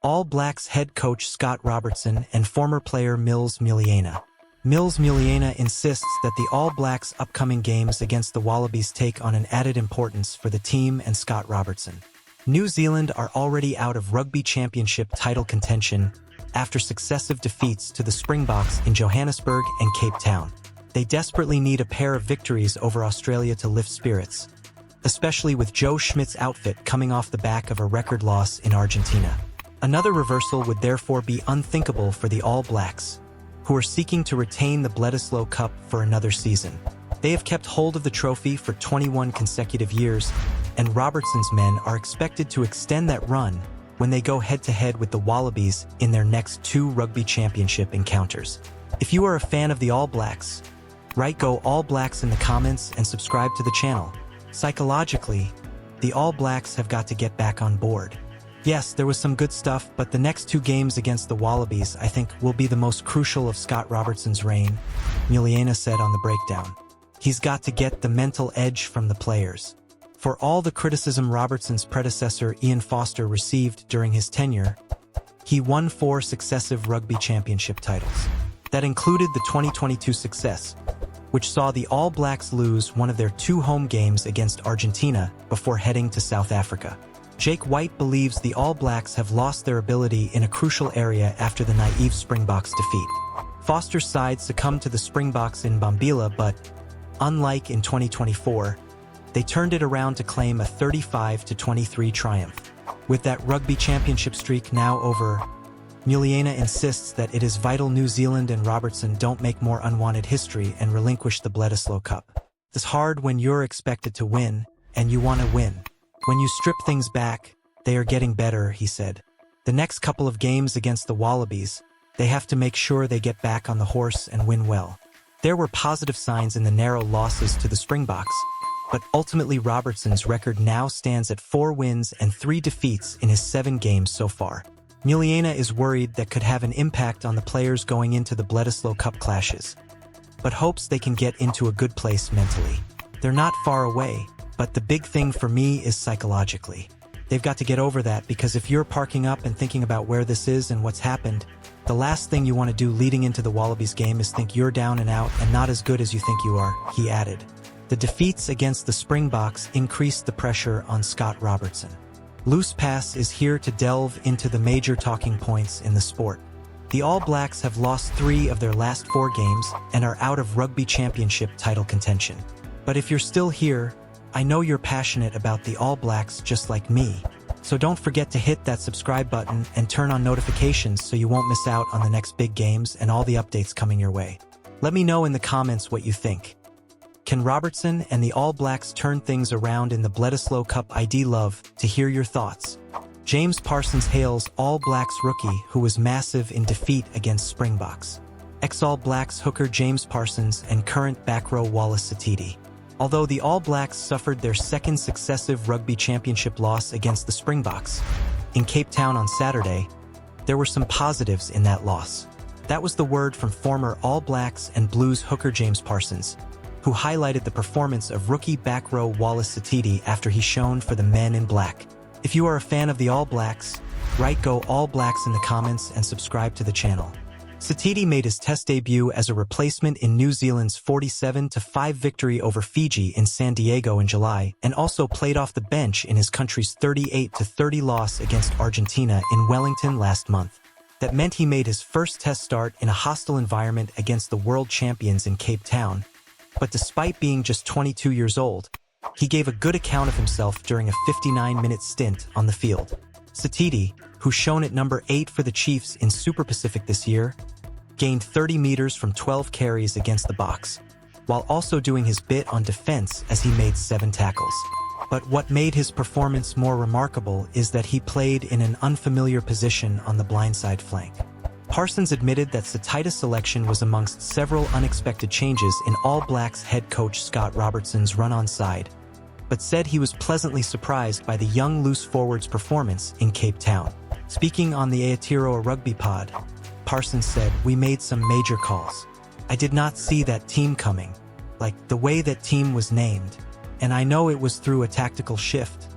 All Blacks head coach Scott Robertson and former player Mills Muliaina. Mills Muliaina insists that the All Blacks' upcoming games against the Wallabies take on an added importance for the team and Scott Robertson. New Zealand are already out of Rugby Championship title contention after successive defeats to the Springboks in Johannesburg and Cape Town. They desperately need a pair of victories over Australia to lift spirits, especially with Joe Schmidt's outfit coming off the back of a record loss in Argentina. Another reversal would therefore be unthinkable for the All Blacks, who are seeking to retain the Bledisloe Cup for another season. They have kept hold of the trophy for 21 consecutive years, and Robertson's men are expected to extend that run when they go head-to-head with the Wallabies in their next 2 Rugby Championship encounters. If you are a fan of the All Blacks, write "Go All Blacks" in the comments and subscribe to the channel. Psychologically, the All Blacks have got to get back on board. Yes, there was some good stuff, but the next 2 games against the Wallabies, I think, will be the most crucial of Scott Robertson's reign, Muliaina said on the breakdown. He's got to get the mental edge from the players. For all the criticism Robertson's predecessor Ian Foster received during his tenure, he won 4 successive Rugby Championship titles. That included the 2022 success, which saw the All Blacks lose one of their 2 home games against Argentina before heading to South Africa. Jake White believes the All Blacks have lost their ability in a crucial area after the naive Springboks defeat. Foster's side succumbed to the Springboks in Bombila, but, unlike in 2024, they turned it around to claim a 35-23 triumph. With that Rugby Championship streak now over, Muliaina insists that it is vital New Zealand and Robertson don't make more unwanted history and relinquish the Bledisloe Cup. It's hard when you're expected to win, and you want to win. When you strip things back, they are getting better, he said. The next couple of games against the Wallabies, they have to make sure they get back on the horse and win well. There were positive signs in the narrow losses to the Springboks, but ultimately Robertson's record now stands at 4 wins and 3 defeats in his 7 games so far. Muliaina is worried that could have an impact on the players going into the Bledisloe Cup clashes, but hopes they can get into a good place mentally. They're not far away, but the big thing for me is psychologically. They've got to get over that, because if you're parking up and thinking about where this is and what's happened, the last thing you want to do leading into the Wallabies game is think you're down and out and not as good as you think you are, he added. The defeats against the Springboks increased the pressure on Scott Robertson. Loose Pass is here to delve into the major talking points in the sport. The All Blacks have lost 3 of their last 4 games and are out of Rugby Championship title contention. But if you're still here, I know you're passionate about the All Blacks just like me. So don't forget to hit that subscribe button and turn on notifications so you won't miss out on the next big games and all the updates coming your way. Let me know in the comments what you think. Can Robertson and the All Blacks turn things around in the Bledisloe Cup? I'd love to hear your thoughts. James Parsons hails All Blacks rookie who was massive in defeat against Springboks. Ex-All Blacks hooker James Parsons and current back row Wallace Sati. Although the All Blacks suffered their 2nd successive Rugby Championship loss against the Springboks in Cape Town on Saturday, there were some positives in that loss. That was the word from former All Blacks and Blues hooker James Parsons, who highlighted the performance of rookie back row Wallace Sati after he shone for the men in black. If you are a fan of the All Blacks, write "Go All Blacks" in the comments and subscribe to the channel. Sati made his Test debut as a replacement in New Zealand's 47-5 victory over Fiji in San Diego in July, and also played off the bench in his country's 38-30 loss against Argentina in Wellington last month. That meant he made his first Test start in a hostile environment against the world champions in Cape Town. But despite being just 22 years old, he gave a good account of himself during a 59-minute stint on the field. Sati, who shone at number 8 for the Chiefs in Super Pacific this year, gained 30 meters from 12 carries against the Boks, while also doing his bit on defense as he made 7 tackles. But what made his performance more remarkable is that he played in an unfamiliar position on the blindside flank. Parsons admitted that Sati's selection was amongst several unexpected changes in All Blacks head coach Scott Robertson's run-on side, but said he was pleasantly surprised by the young loose forward's performance in Cape Town. Speaking on the Aotearoa Rugby pod, Parsons said, "We made some major calls. I did not see that team coming, like the way that team was named, and I know it was through a tactical shift,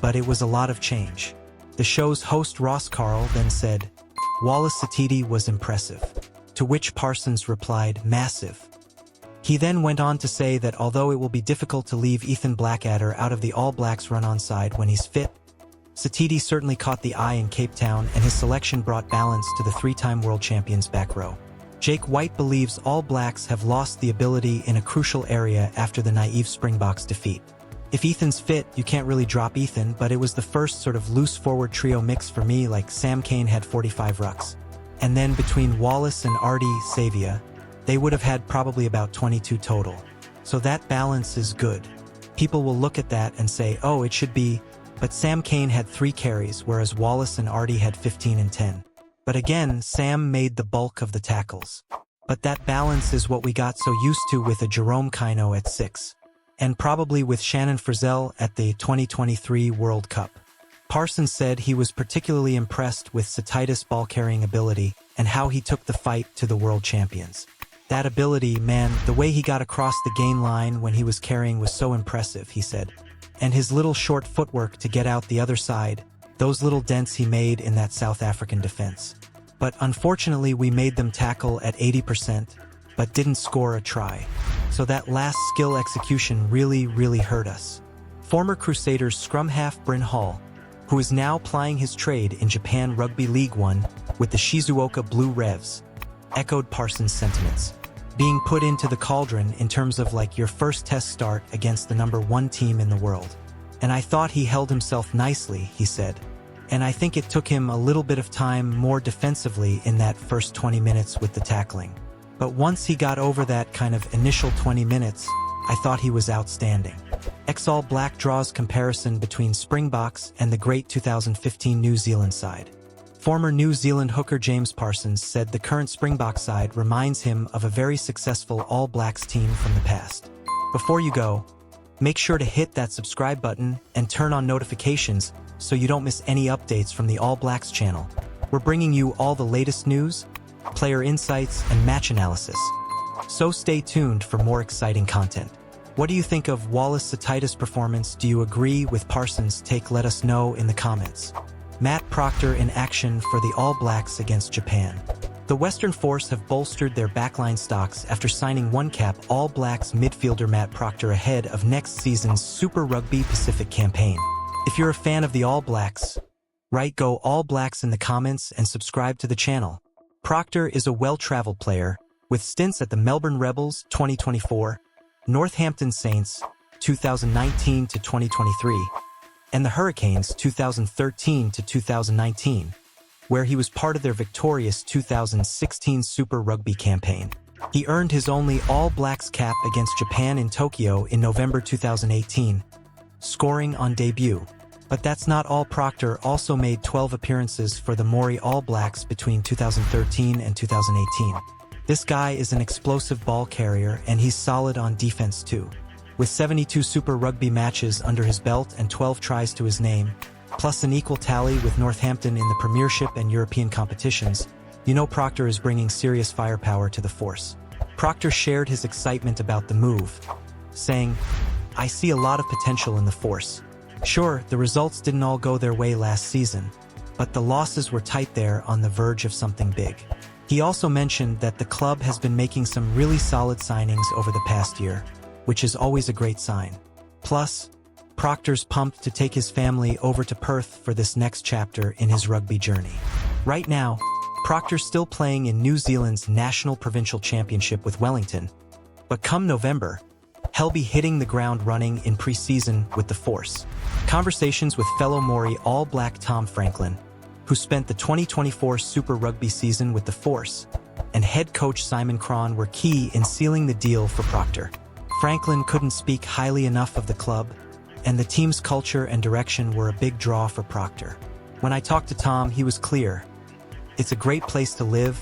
but it was a lot of change. The show's host Ross Carl then said, Wallace Sati was impressive. To which Parsons replied, massive. He then went on to say that although it will be difficult to leave Ethan Blackadder out of the All Blacks run-on side when he's fit, Sati certainly caught the eye in Cape Town, and his selection brought balance to the three-time world champions back row. Jake White believes All Blacks have lost the ability in a crucial area after the naive Springboks defeat. If Ethan's fit, you can't really drop Ethan, but it was the first sort of loose forward trio mix for me, like Sam Cane had 45 rucks. And then between Wallace and Artie Savia, they would have had probably about 22 total. So that balance is good. People will look at that and say, oh, it should be, but Sam Cane had 3 carries, whereas Wallace and Artie had 15 and 10. But again, Sam made the bulk of the tackles. But that balance is what we got so used to with a Jerome Kino at 6. And probably with Shannon Frizzell at the 2023 World Cup. Parsons said he was particularly impressed with Sati's ball-carrying ability and how he took the fight to the world champions. That ability, man, the way he got across the gain line when he was carrying was so impressive, he said. And his little short footwork to get out the other side, those little dents he made in that South African defense. But unfortunately, we made them tackle at 80%, but didn't score a try. So that last skill execution really hurt us. Former Crusaders scrum half Bryn Hall, who is now plying his trade in Japan Rugby League 1 with the Shizuoka Blue Revs, echoed Parsons' sentiments. Being put into the cauldron in terms of like your first test start against the #1 team in the world. And I thought he held himself nicely, he said. And I think it took him a little bit of time more defensively in that first 20 minutes with the tackling. But once he got over that kind of initial 20 minutes, I thought he was outstanding. Ex-All Black draws comparison between Springboks and the great 2015 New Zealand side. Former New Zealand hooker James Parsons said the current Springbok side reminds him of a very successful All Blacks team from the past. Before you go, make sure to hit that subscribe button and turn on notifications so you don't miss any updates from the All Blacks channel. We're bringing you all the latest news, player insights, and match analysis. So stay tuned for more exciting content. What do you think of Wallace Sati's performance? Do you agree with Parsons' take? Let us know in the comments. Matt Proctor in action for the All Blacks against Japan. The Western Force have bolstered their backline stocks after signing one-cap All Blacks midfielder Matt Proctor ahead of next season's Super Rugby Pacific campaign. If you're a fan of the All Blacks, write Go All Blacks in the comments and subscribe to the channel. Proctor is a well-traveled player, with stints at the Melbourne Rebels 2024, Northampton Saints 2019 to 2023, and the Hurricanes 2013 to 2019, where he was part of their victorious 2016 Super Rugby campaign. He earned his only All Blacks cap against Japan in Tokyo in November 2018, scoring on debut. But that's not all. Proctor also made 12 appearances for the Maori All Blacks between 2013 and 2018. This guy is an explosive ball carrier, and he's solid on defense too. With 72 Super Rugby matches under his belt and 12 tries to his name, plus an equal tally with Northampton in the Premiership and European competitions, you know Proctor is bringing serious firepower to the force. Proctor shared his excitement about the move, saying, "I see a lot of potential in the force. Sure, the results didn't all go their way last season, but the losses were tight there on the verge of something big." He also mentioned that the club has been making some really solid signings over the past year, which is always a great sign. Plus, Proctor's pumped to take his family over to Perth for this next chapter in his rugby journey. Right now, Proctor's still playing in New Zealand's National Provincial Championship with Wellington, but come November, he'll be hitting the ground running in pre-season with the Force. Conversations with fellow Maori All Black Tom Franklin, who spent the 2024 Super Rugby season with the Force, and head coach Simon Cron were key in sealing the deal for Proctor. Franklin couldn't speak highly enough of the club, and the team's culture and direction were a big draw for Proctor. When I talked to Tom, he was clear. It's a great place to live,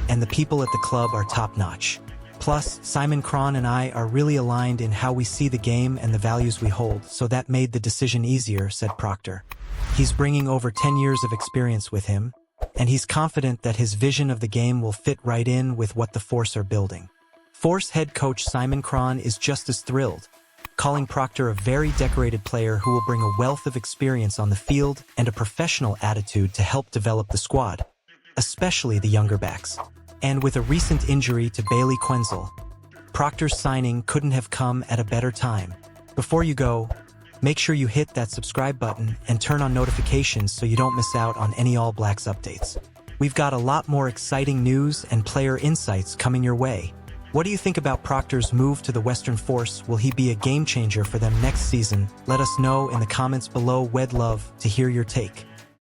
and the people at the club are top-notch. Plus, Simon Cron and I are really aligned in how we see the game and the values we hold, so that made the decision easier, said Proctor. He's bringing over 10 years of experience with him, and he's confident that his vision of the game will fit right in with what the Force are building. Force head coach Simon Cron is just as thrilled. calling Proctor a very decorated player who will bring a wealth of experience on the field and a professional attitude to help develop the squad, especially the younger backs. And with a recent injury to Bailey Quenzel, Proctor's signing couldn't have come at a better time. Before you go, make sure you hit that subscribe button and turn on notifications so you don't miss out on any All Blacks updates. We've got a lot more exciting news and player insights coming your way. What do you think about Proctor's move to the Western Force? Will he be a game changer for them next season? Let us know in the comments below. We'd love to hear your take.